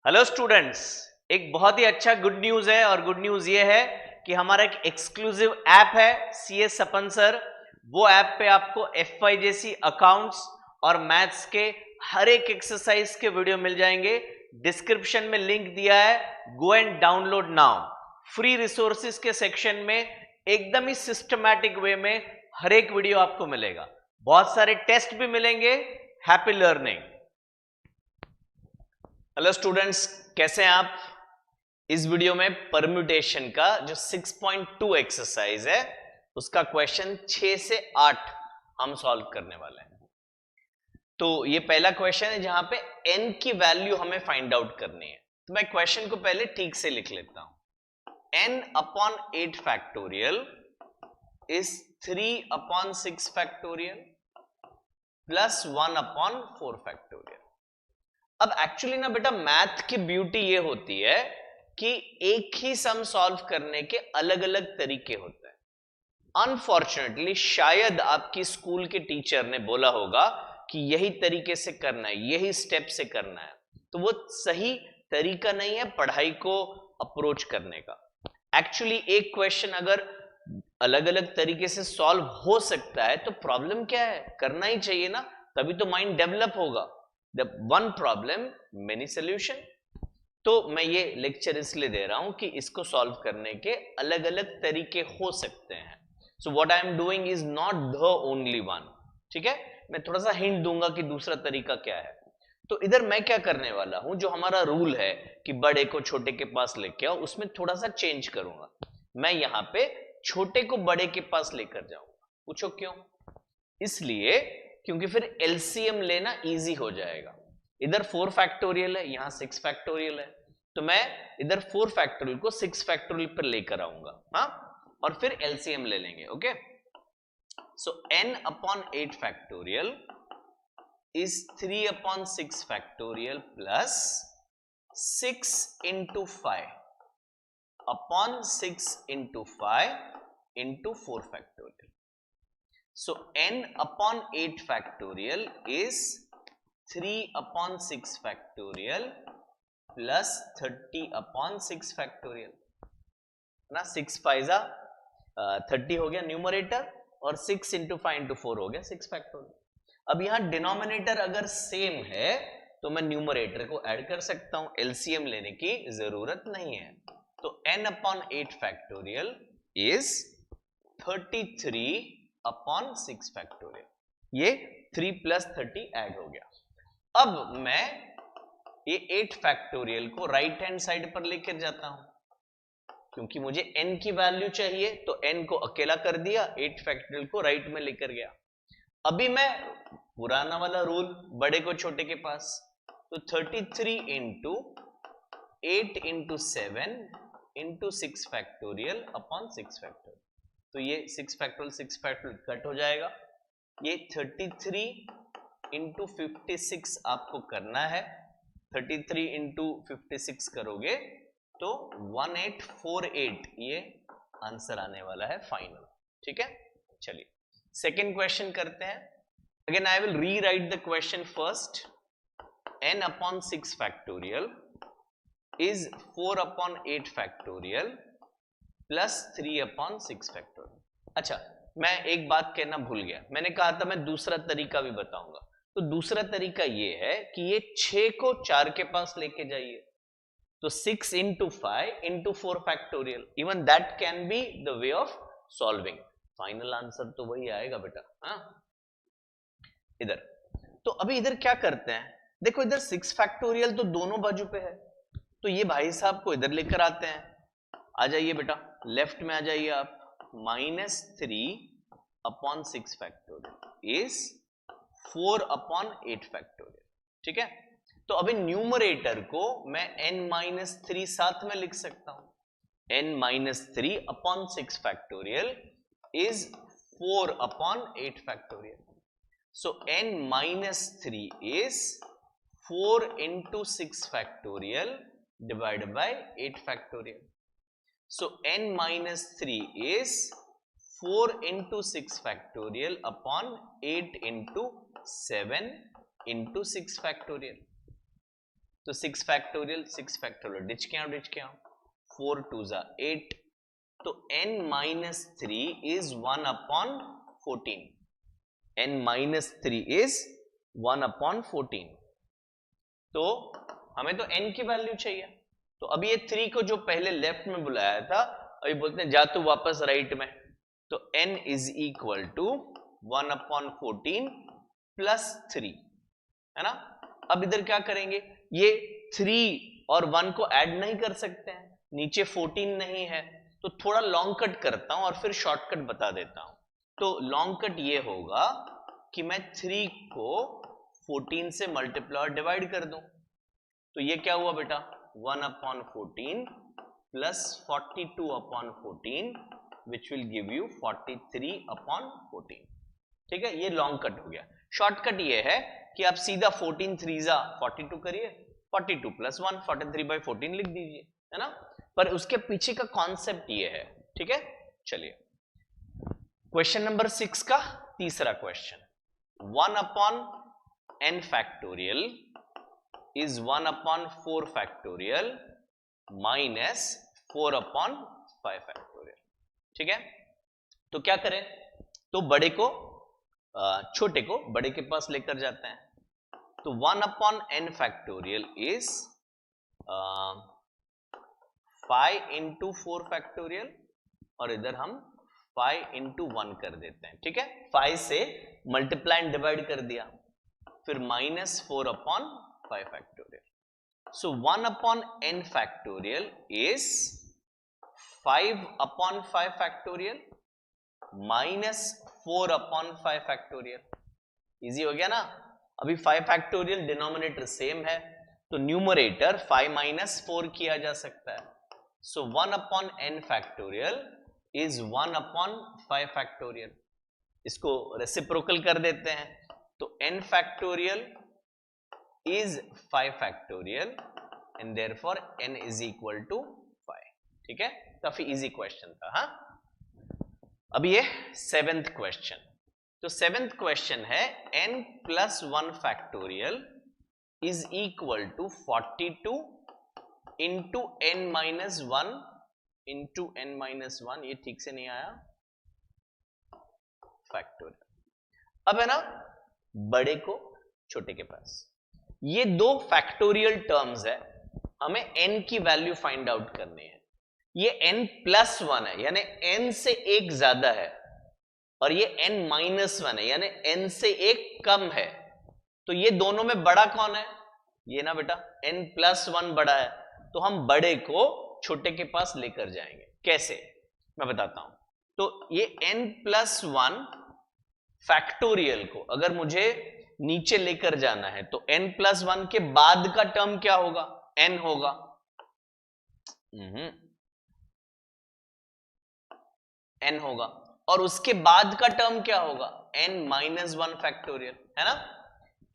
Hello students, एक बहुत ही अच्छा गुड न्यूज है और गुड न्यूज ये है कि हमारा एक एक्सक्लूसिव ऐप है CS सपन सर। वो ऐप पे आपको FYJC अकाउंट्स और मैथ्स के हर एक एक्सरसाइज के वीडियो मिल जाएंगे। डिस्क्रिप्शन में लिंक दिया है, go and download now. Free resources के सेक्शन में एकदम ही सिस्टमैटिक वे में हर एक वीडियो आपको मिलेगा। बहुत सारे टेस्ट भी मिलेंगे। Happy learning. हेलो स्टूडेंट्स, कैसे हैं आप? इस वीडियो में परम्यूटेशन का जो 6.2 एक्सरसाइज है उसका क्वेश्चन 6 से 8 हम सॉल्व करने वाले हैं। तो ये पहला क्वेश्चन है जहां पे n की वैल्यू हमें फाइंड आउट करनी है। तो मैं क्वेश्चन को पहले ठीक से लिख लेता हूं। n upon 8 factorial is 3 upon 6 factorial plus 1 upon 4 factorial. अब एक्चुअली ना बेटा, मैथ की ब्यूटी ये होती है कि एक ही सम सॉल्व करने के अलग अलग तरीके होते हैं। अनफॉर्चुनेटली शायद आपकी स्कूल के टीचर ने बोला होगा कि यही तरीके से करना है, यही स्टेप से करना है, तो वो सही तरीका नहीं है पढ़ाई को अप्रोच करने का। एक्चुअली एक क्वेश्चन अगर अलग अलग तरीके से सॉल्व हो सकता है तो प्रॉब्लम क्या है? करना ही चाहिए ना, तभी तो माइंड डेवलप होगा। The one problem many solution. तो मैं ये लेक्चर इसलिए दे रहा हूं कि इसको सॉल्व करने के अलग अलग तरीके हो सकते हैं। So what I am doing is not the only one. ठीक है, मैं थोड़ा सा हिंट दूंगा कि दूसरा तरीका क्या है। तो इधर मैं क्या करने वाला हूं, जो हमारा रूल है कि बड़े को छोटे के पास लेके आओ, उसमें थोड़ा सा चेंज करूंगा। मैं यहां पे छोटे को बड़े के पास लेकर जाऊंगा। पूछो क्यों? इसलिए क्योंकि फिर एलसीएम लेना इजी हो जाएगा। इधर 4 फैक्टोरियल है, यहां 6 फैक्टोरियल है, तो मैं इधर 4 फैक्टोरियल को 6 फैक्टोरियल पर लेकर आऊंगा। हाँ, और फिर एलसीएम ले लेंगे। Okay, so n upon 8 factorial is 3 upon 6 factorial plus 6 into 5 upon 6 into 5 into 4 factorial. So n upon 8 factorial is 3 upon 6 factorial plus 30 upon 6 factorial ना। 6 5 30 हो गया न्यूमरेटर, और 6 इंटू 5 इंटू 4 हो गया 6 फैक्टोरियल। अब यहां डिनोमिनेटर अगर सेम है तो मैं न्यूमरेटर को ऐड कर सकता हूं, एलसीएम लेने की जरूरत नहीं है। तो n upon 8 factorial is 33 upon 6 factorial. ये 3 प्लस 30 ऐड हो गया। अब मैं ये 8 फैक्टोरियल को राइट हैंड साइड पर लेकर जाता हूं, क्योंकि मुझे n की वैल्यू चाहिए, तो n को अकेला कर दिया, 8 फैक्टोरियल को राइट में लेकर गया। अभी मैं पुराना वाला रूल, बड़े को छोटे के पास, तो 33 into 8 into 7 into 6 factorial upon 6 factorial. तो ये 6 फैक्टोरियल 6 फैक्टोरियल कट हो जाएगा। ये 33 इंटू 56 आपको करना है। 33 इंटू 56 करोगे तो 1848 ये आंसर आने वाला है फाइनल। ठीक है, चलिए सेकेंड क्वेश्चन करते हैं। Again I will rewrite the question first. n upon 6 factorial is 4 upon 8 factorial plus 3 upon 6 factorial. अच्छा, मैं एक बात कहना भूल गया, मैंने कहा था मैं दूसरा तरीका भी बताऊंगा। तो दूसरा तरीका ये है कि ये 6 को 4 के पास लेके जाइए, तो 6 into 5 into 4 factorial, even that can be the way of solving. Final answer तो वही आएगा बेटा। हाँ, इधर तो अभी इधर क्या करते हैं, देखो इधर 6 फैक्टोरियल तो दोनों बाजू पे है, तो ये भाई साहब को इधर लेकर आते हैं। आ जाइए बेटा, लेफ्ट में आ जाइए आप। -3 upon 6 factorial is 4 upon 8 factorial. ठीक है, तो अभी न्यूमरेटर को मैं n-3 साथ में लिख सकता हूं। n-3 upon 6 factorial is 4 upon 8 factorial. So n-3 is 4 into 6 factorial divided by 8 factorial. So n-3 is 4 into 6 factorial upon 8 into 7 into 6 factorial. तो 6 फैक्टोरियल, 6 फैक्टोरियल डिच के आओ 4 2 जा 8, तो n minus 3 is 1 upon 14, n minus 3 is 1 upon 14। तो हमें तो n की value चाहिए, तो अभी ये 3 को जो पहले लेफ्ट में बुलाया था अभी बोलते हैं जा तू वापस राइट में, तो n is equal to 1 upon 14 plus 3, है ना। अब इधर क्या करेंगे, ये 3 और 1 को ऐड नहीं कर सकते हैं, नीचे 14 नहीं है, तो थोड़ा लॉन्ग कट करता हूं और फिर शॉर्टकट बता देता हूं। तो लॉन्ग कट ये होगा कि मैं 3 को 14 से मल्टीप्लाई और डिवाइड कर दूं, तो ये क्या हुआ बेटा 1 upon 14 plus 42 upon 14 which will give you 43 upon 14। ठीक है, ये लॉन्ग कट हो गया। शॉर्टकट ये है कि आप सीधा 14 3 जा 42 करिए, 42 प्लस 1 43/14 लिख दीजिए, है ना। पर उसके पीछे का कॉन्सेप्ट ये है, ठीक है। चलिए क्वेश्चन नंबर 6 का तीसरा question, 1 upon n factorial is 1 upon 4 factorial minus 4 upon 5 factorial. ठीक है, तो क्या करें, तो बड़े को छोटे को बड़े के पास लेकर जाते हैं, तो 1 upon n factorial is 5 into 4 factorial, और इधर हम 5 इंटू 1 कर देते हैं। ठीक है, 5 से मल्टीप्लाई एंड डिवाइड कर दिया, फिर minus 4 upon 5 factorial. So 1 upon n factorial is 5 upon 5 factorial minus 4 upon 5 factorial. Easy हो गया ना। अभी 5 फैक्टोरियल डिनोमिनेटर सेम है, तो न्यूमरेटर 5 माइनस 4 किया जा सकता है। So 1 upon n factorial is 1 upon 5 factorial. इसको रेसिप्रोकल कर देते हैं, तो n factorial is 5 factorial and therefore n is equal to 5। ठीक है, काफी इजी क्वेश्चन था। हाँ, अब ये 7th क्वेश्चन, तो 7th क्वेश्चन है n plus 1 factorial is equal to 42 into n minus 1 into n minus 1, ये ठीक से नहीं आया, फैक्टोरियल। अब है ना बड़े को छोटे के पास, ये दो फैक्टोरियल टर्म्स है, हमें n की वैल्यू फाइंड आउट करनी है। ये n प्लस 1 है यानी n से एक ज्यादा है, और ये n माइनस 1 है यानी n से एक कम है, तो ये दोनों में बड़ा कौन है, ये ना बेटा n प्लस 1 बड़ा है, तो हम बड़े को छोटे के पास लेकर जाएंगे। कैसे, मैं बताता हूं। तो ये n प्लस 1 फैक्टोरियल को अगर मुझे नीचे लेकर जाना है, तो n प्लस 1 के बाद का टर्म क्या होगा, n होगा। n होगा, और उसके बाद का टर्म क्या होगा, n माइनस 1 फैक्टोरियल, है ना।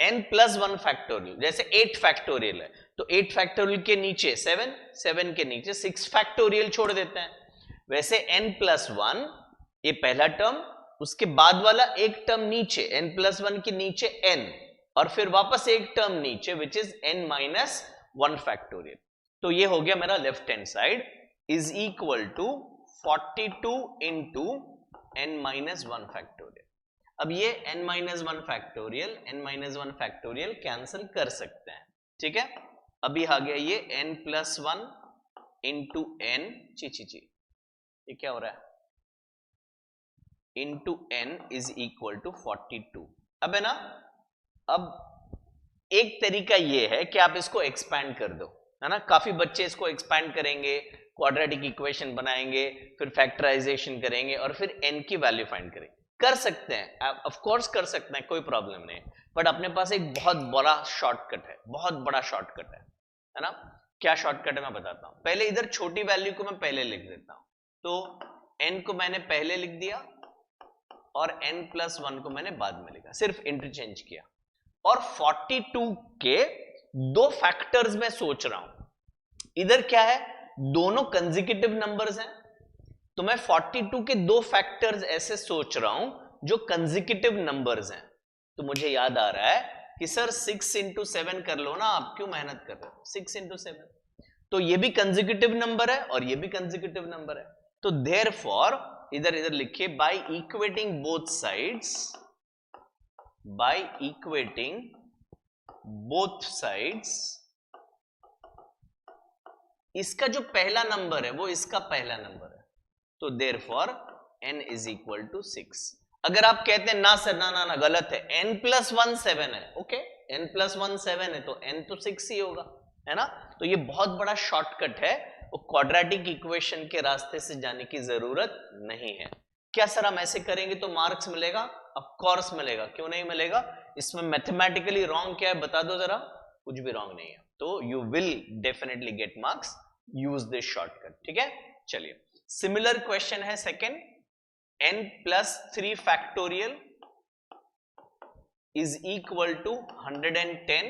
n प्लस 1 फैक्टोरियल, जैसे 8 फैक्टोरियल है, तो 8 फैक्टोरियल के नीचे 7, 7 के नीचे 6 फैक्टोरियल छोड़ देते हैं। वैसे n प्लस 1 ये पहला टर्म, उसके बाद वाला एक टर्म नीचे n प्लस 1 के नीचे n, और फिर वापस एक टर्म नीचे which is n minus 1 factorial. तो ये हो गया मेरा left hand side is equal to 42 into n minus 1 factorial. अब ये n minus 1 factorial n minus 1 factorial cancel कर सकते हैं। ठीक है, अभी आ गया ये n प्लस 1 इंटू n, ची ये क्या हो रहा है, into n is equal to 42। अब है ना, अब एक तरीका ये है कि आप इसको एक्सपैंड कर दो, है ना। काफी बच्चे इसको एक्सपैंड करेंगे, क्वाड्रेटिक इक्वेशन बनाएंगे, फिर फैक्टराइजेशन करेंगे और फिर n की वैल्यू फाइंड करेंगे। कर सकते हैं, ऑफ कोर्स कर सकते हैं, कोई प्रॉब्लम नहीं, बट अपने पास एक बहुत बड़ा शॉर्टकट है, बहुत बड़ा शॉर्टकट है ना। क्या शॉर्टकट है मैं बताता हूं। पहले इधर छोटी वैल्यू को मैं पहले लिख देता हूं, तो n को मैंने पहले लिख दिया और n प्लस 1 को मैंने बाद में लिखा, सिर्फ इंटरचेंज किया। और 42 के दो फैक्टर्स में सोच रहा हूं, इधर क्या है, दोनों कंसेक्यूटिव नंबर्स हैं, तो मैं 42 के दो फैक्टर्स ऐसे सोच रहा हूं जो कंसेक्यूटिव नंबर्स हैं। तो मुझे याद आ रहा है कि सर 6 into 7 कर लो ना, आप क्यों मेहनत कर रहे हो, 6 into 7। तो ये भी कंसेक्यूटिव नंबर है और ये भी कंसेक्यूटिव नंबर है, तो देयरफॉर इधर लिखिए by equating both sides, by equating both sides, इसका जो पहला नंबर है वो इसका पहला नंबर है, तो therefore n is equal to 6। अगर आप कहते हैं ना सर ना गलत है, n प्लस 1 7 है, ओके, n प्लस 1 7 है तो n तो 6 ही होगा, है ना। तो ये बहुत बड़ा शॉर्टकट है, वो क्वाड्रेटिक इक्वेशन के रास्ते से जाने की जरूरत नहीं है। क्या सर हम ऐसे करेंगे तो मार्क्स मिलेगा? ऑफ कोर्स मिलेगा, क्यों नहीं मिलेगा। इसमें मैथमेटिकली रॉन्ग क्या है बता दो जरा, कुछ भी रॉन्ग नहीं है, तो you will definitely get marks, use this shortcut, ठीक है। चलिए सिमिलर क्वेश्चन है second, n plus 3 factorial is equal to 110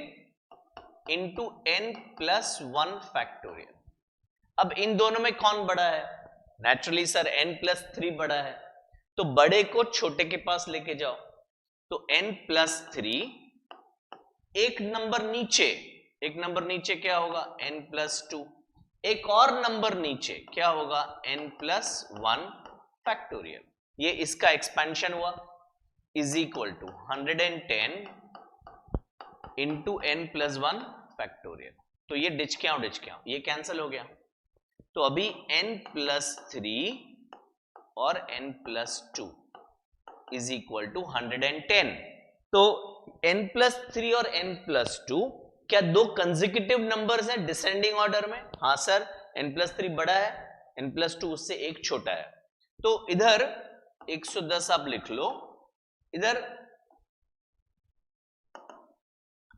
into n plus 1 factorial. अब इन दोनों में कौन बड़ा है? नेचुरली सर n प्लस 3 बड़ा है, तो बड़े को छोटे के पास लेके जाओ, तो n प्लस 3 एक नंबर नीचे क्या होगा n प्लस 2, एक और नंबर नीचे क्या होगा n प्लस 1 फैक्टोरियल, ये इसका एक्सपेंशन हुआ, is equal to 110 into n plus 1 factorial. तो ये डिच के आओ, ये कैंसिल हो गया, तो अभी n प्लस 3 और n plus 2 is equal to 110। तो n प्लस 3 और n प्लस 2 क्या दो कंसेक्यूटिव नंबर्स हैं डिसेंडिंग ऑर्डर में? हाँ सर, n प्लस 3 बड़ा है, n प्लस 2 उससे एक छोटा है, तो इधर 110 आप लिख लो इधर।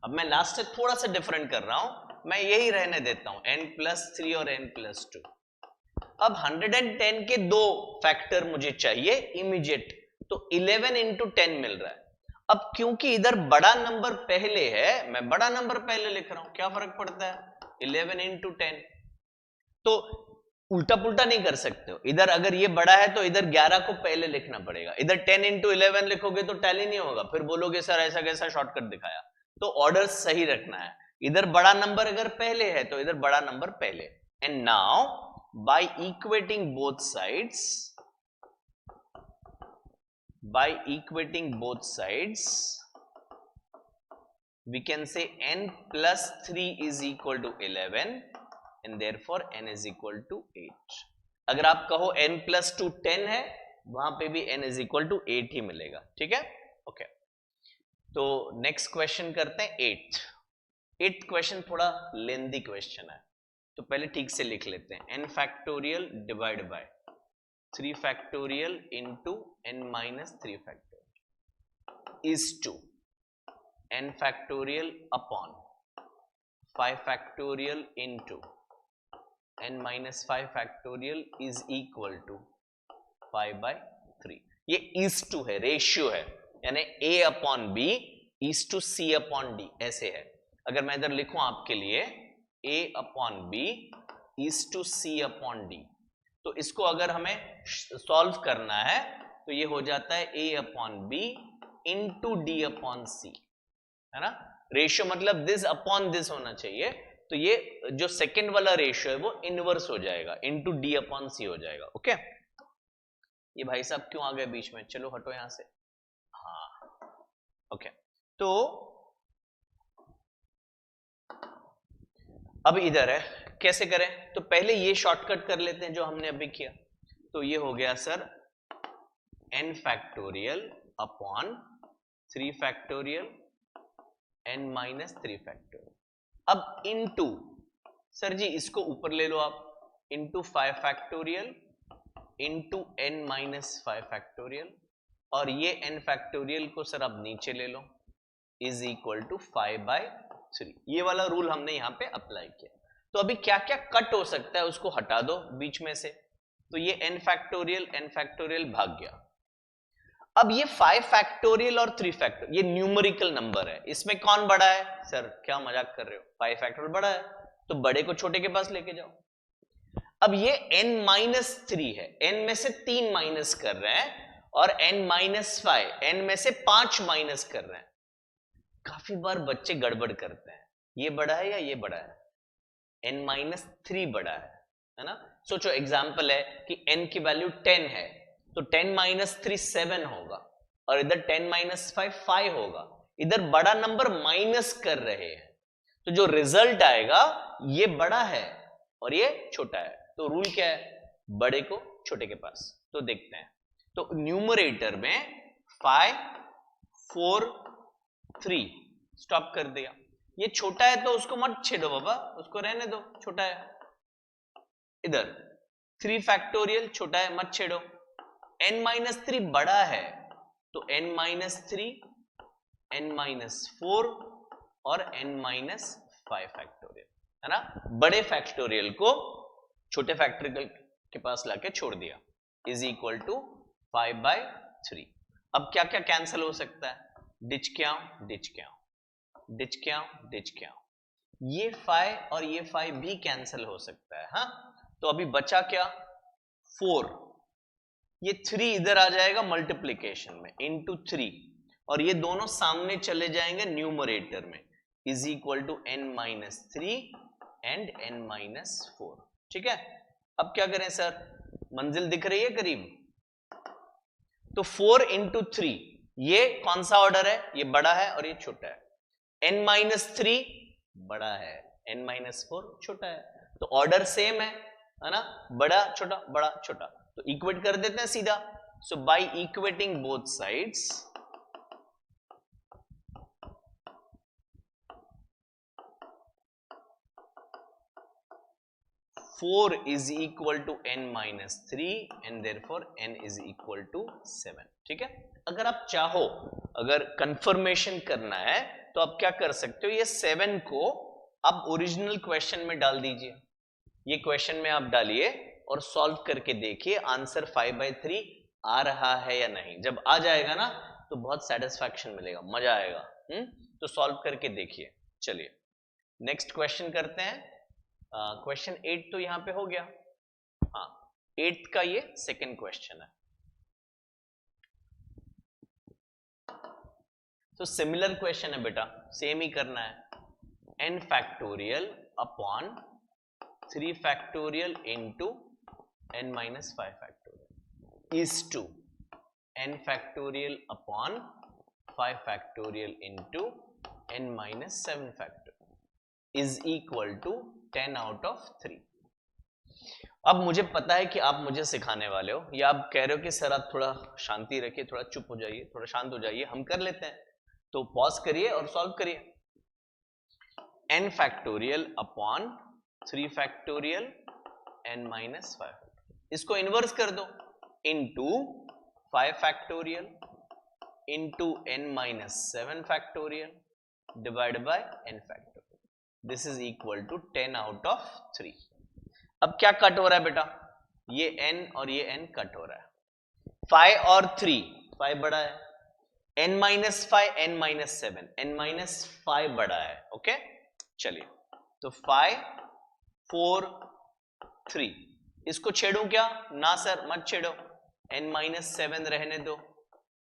अब मैं लास्ट तक थोड़ा सा डिफरेंट कर रहा हूं, मैं यही रहने देता हूं n प्लस 3 और n प्लस 2। अब 110 के दो फैक्टर मुझे चाहिए इमीडिएट, तो 11 इंटू 10 मिल रहा है। अब क्योंकि इधर बड़ा नंबर पहले है, मैं बड़ा नंबर पहले लिख रहा हूं, क्या फर्क पड़ता है, 11 इंटू 10। तो उल्टा पुल्टा नहीं कर सकते हो, इधर अगर ये बड़ा है तो इधर 11 को पहले लिखना पड़ेगा, इधर 10 इंटू 11 लिखोगे तो टैली नहीं होगा, फिर बोलोगे सर ऐसा कैसा शॉर्टकट दिखाया। तो ऑर्डर सही रखना है, इधर बड़ा नंबर अगर पहले है तो इधर बड़ा नंबर पहले। And now by equating both sides, by equating both sides we can say n plus 3 is equal to 11 and therefore n is equal to 8। अगर आप कहो n plus 2 10 है, वहां पे भी n is equal to 8 ही मिलेगा, ठीक है, ओके। तो नेक्स्ट क्वेश्चन करते हैं एट्थ क्वेश्चन, थोड़ा लेंथी क्वेश्चन है, तो पहले ठीक से लिख लेते हैं। n factorial divide bye 3 factorial into n minus 3 factorial is to n factorial upon 5 factorial into n minus 5 factorial is equal to 5 by 3। ये is to है, रेशियो है, यानी a upon b is to c upon d ऐसे है। अगर मैं इधर लिखूं आपके लिए a upon b is to c upon d, तो इसको अगर हमें सॉल्व करना है तो ये हो जाता है a upon b into D upon C, है ना। रेशियो मतलब दिस अपॉन दिस होना चाहिए, तो ये जो सेकंड वाला रेशियो है वो इनवर्स हो जाएगा, इंटू डी अपॉन सी हो जाएगा, ओके। ये भाई साहब क्यों आ गए बीच में, चलो हटो यहां से, हाँ ओके। तो अब इधर है, कैसे करें, तो पहले ये शॉर्टकट कर लेते हैं जो हमने अभी किया, तो ये हो गया sir n factorial upon 3 factorial n minus 3 factorial. अब इनटू, सर जी इसको ऊपर ले लो आप, into 5 factorial into n minus 5 factorial, और ये n फैक्टोरियल को सर आप नीचे ले लो, इज इक्वल टू 5 बाय 3। ये वाला रूल हमने यहां पे अप्लाई किया। तो अभी क्या क्या कट हो सकता है उसको हटा दो बीच में से, तो ये n फैक्टोरियल भाग गया। अब ये 5 फैक्टोरियल और 3 फैक्टोरियल, ये न्यूमेरिकल नंबर है, इसमें कौन बड़ा है, सर क्या मजाक कर रहे हो, 5 फैक्टोरियल बड़ा है, तो बड़े को छोटे के पास लेके जाओ। अब ये n माइनस 3 है, n में से 3 माइनस कर रहे हैं, और n माइनस 5 n में से 5 माइनस कर रहे हैं। काफी बार बच्चे गड़बड़ करते हैं, ये बड़ा है या ये बड़ा है, n-3 बड़ा है ना। सोचो एग्जाम्पल है कि n की वैल्यू 10 है, तो 10-3 7 होगा, और इधर 10-5 5 होगा। इधर बड़ा नंबर माइनस कर रहे हैं, तो जो रिजल्ट आएगा ये बड़ा है और ये छोटा है। तो रूल क्या है, बड़े को छोटे के पास। तो देखते हैं, तो न्यूमरेटर में 5 4 3 स्टॉप कर दिया। ये छोटा है तो उसको मत छेड़ो बाबा, उसको रहने दो, छोटा है। इधर 3 फैक्टोरियल छोटा है, मत छेड़ो। n-3 बड़ा है, तो n-3 n-4 और n-5 फैक्टोरियल, है ना। बड़े फैक्टोरियल को छोटे फैक्टोरियल के पास लाके छोड़ दिया, इज इक्वल टू 5/3। अब क्या क्या कैंसिल हो सकता है, डिच क्या डिच क्या डिच क्या डिच क्या, ये 5 और ये 5 भी कैंसिल हो सकता है। हाँ, तो अभी बचा क्या, 4, ये 3 इधर आ जाएगा मल्टीप्लीकेशन में इंटू 3, और ये दोनों सामने चले जाएंगे न्यूमरेटर में, is equal to n-3 and n-4। ठीक है, अब क्या करें सर, मंजिल दिख रही है करीब, तो 4 इंटू 3, ये कौन सा ऑर्डर है, ये बड़ा है और ये छोटा है। n-3 बड़ा है, n-4 छोटा है, तो ऑर्डर सेम है ना, बड़ा छोटा, तो इक्वेट कर देते हैं सीधा। So by equating both sides, four is equal to n-3 and therefore n is equal to 7। ठीक है, अगर आप चाहो, अगर कंफर्मेशन करना है तो आप क्या कर सकते हो, ये 7 को आप ओरिजिनल क्वेश्चन में डाल दीजिए। ये क्वेश्चन में आप डालिए और सॉल्व करके देखिए आंसर 5/3 आ रहा है या नहीं। जब आ जाएगा ना तो बहुत सेटिस्फैक्शन मिलेगा, मजा आएगा। तो सॉल्व करके देखिए। चलिए नेक्स्ट क्वेश्चन करते हैं। क्वेश्चन 8 तो यहां पे हो गया। हाँ, 8th का ये सेकंड क्वेश्चन है। तो सिमिलर क्वेश्चन है बेटा, सेम ही करना है। n factorial upon 3 factorial into n-5 factorial is to n factorial upon 5 factorial into n-7 factorial is equal to 10 out of 3। अब मुझे पता है कि आप मुझे सिखाने वाले हो, या आप कह रहे हो कि सर आप थोड़ा शांति रखिए, थोड़ा चुप हो जाइए, थोड़ा शांत हो जाइए, हम कर लेते हैं। तो पॉज करिए और सॉल्व करिए। n factorial upon 3 factorial n-5, इसको इनवर्स कर दो, into 5 factorial into n-7 factorial divide by n factorial, this is equal to 10 out of 3। अब क्या कट हो रहा है बेटा, ये n और ये n कट हो रहा है। 5 और 3, 5 बड़ा है, n-5 n-7, n-5 बड़ा है। ओके, चलिए तो 5 4 3, इसको छेड़ू क्या, ना सर मत छेड़ो, n-7 रहने दो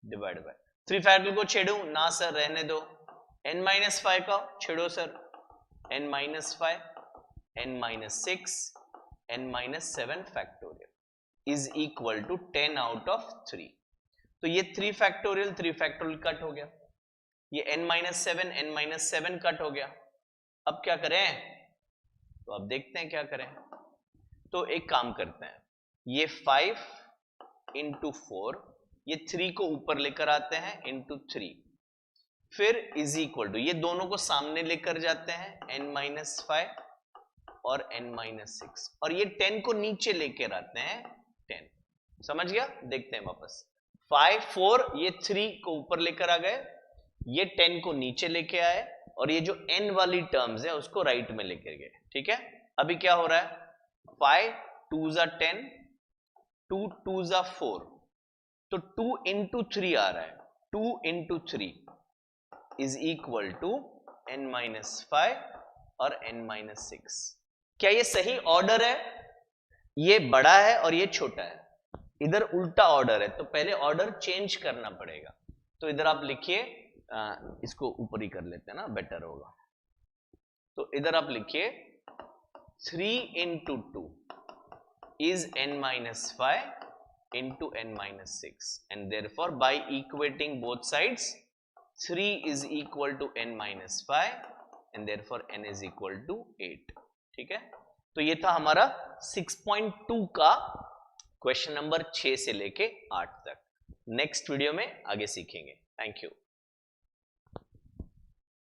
डिवाइड बाय 3 फैक्टोरियल को छेड़ू, ना सर रहने दो, n-5 का छेड़ो sir, n-5 n-6 n-7 factorial is equal to 10 out of 3। तो ये 3 फैक्टोरियल कट हो गया, ये n-7 n-7 कट हो गया। अब क्या करें, तो अब देखते हैं क्या करें। तो एक काम करते हैं, ये 5 इंटू 4, ये 3 को ऊपर लेकर आते हैं इंटू 3, फिर इज इक्वल टू, ये दोनों को सामने लेकर जाते हैं n-5 और n-6, और ये 10 को नीचे लेकर आते हैं 10। समझ गया, देखते हैं वापस। 5 4, ये 3 को ऊपर लेकर आ गए, ये 10 को नीचे लेके आए, और ये जो n वाली टर्म्स है उसको राइट में लेकर गए। ठीक है, अभी क्या हो रहा है, 5 2s are 10, 2 2s are 4, तो 2 इंटू 3 आ रहा है, 2 into 3 is equal to n-5 और n-6। क्या ये सही ऑर्डर है, ये बड़ा है और ये छोटा है, इधर उल्टा ऑर्डर है, तो पहले ऑर्डर चेंज करना पड़ेगा। तो इधर आप लिखिए इसको ऊपर ही कर लेते हैं ना, बेटर होगा। तो इधर आप लिखिए 3 into 2 is n-5 into n-6 and therefore by equating both sides 3 is equal to n-5 and therefore n is equal to 8। ठीक है, तो ये था हमारा 6.2 का क्वेश्चन नंबर 6 से लेके 8 तक। नेक्स्ट वीडियो में आगे सीखेंगे। Thank you.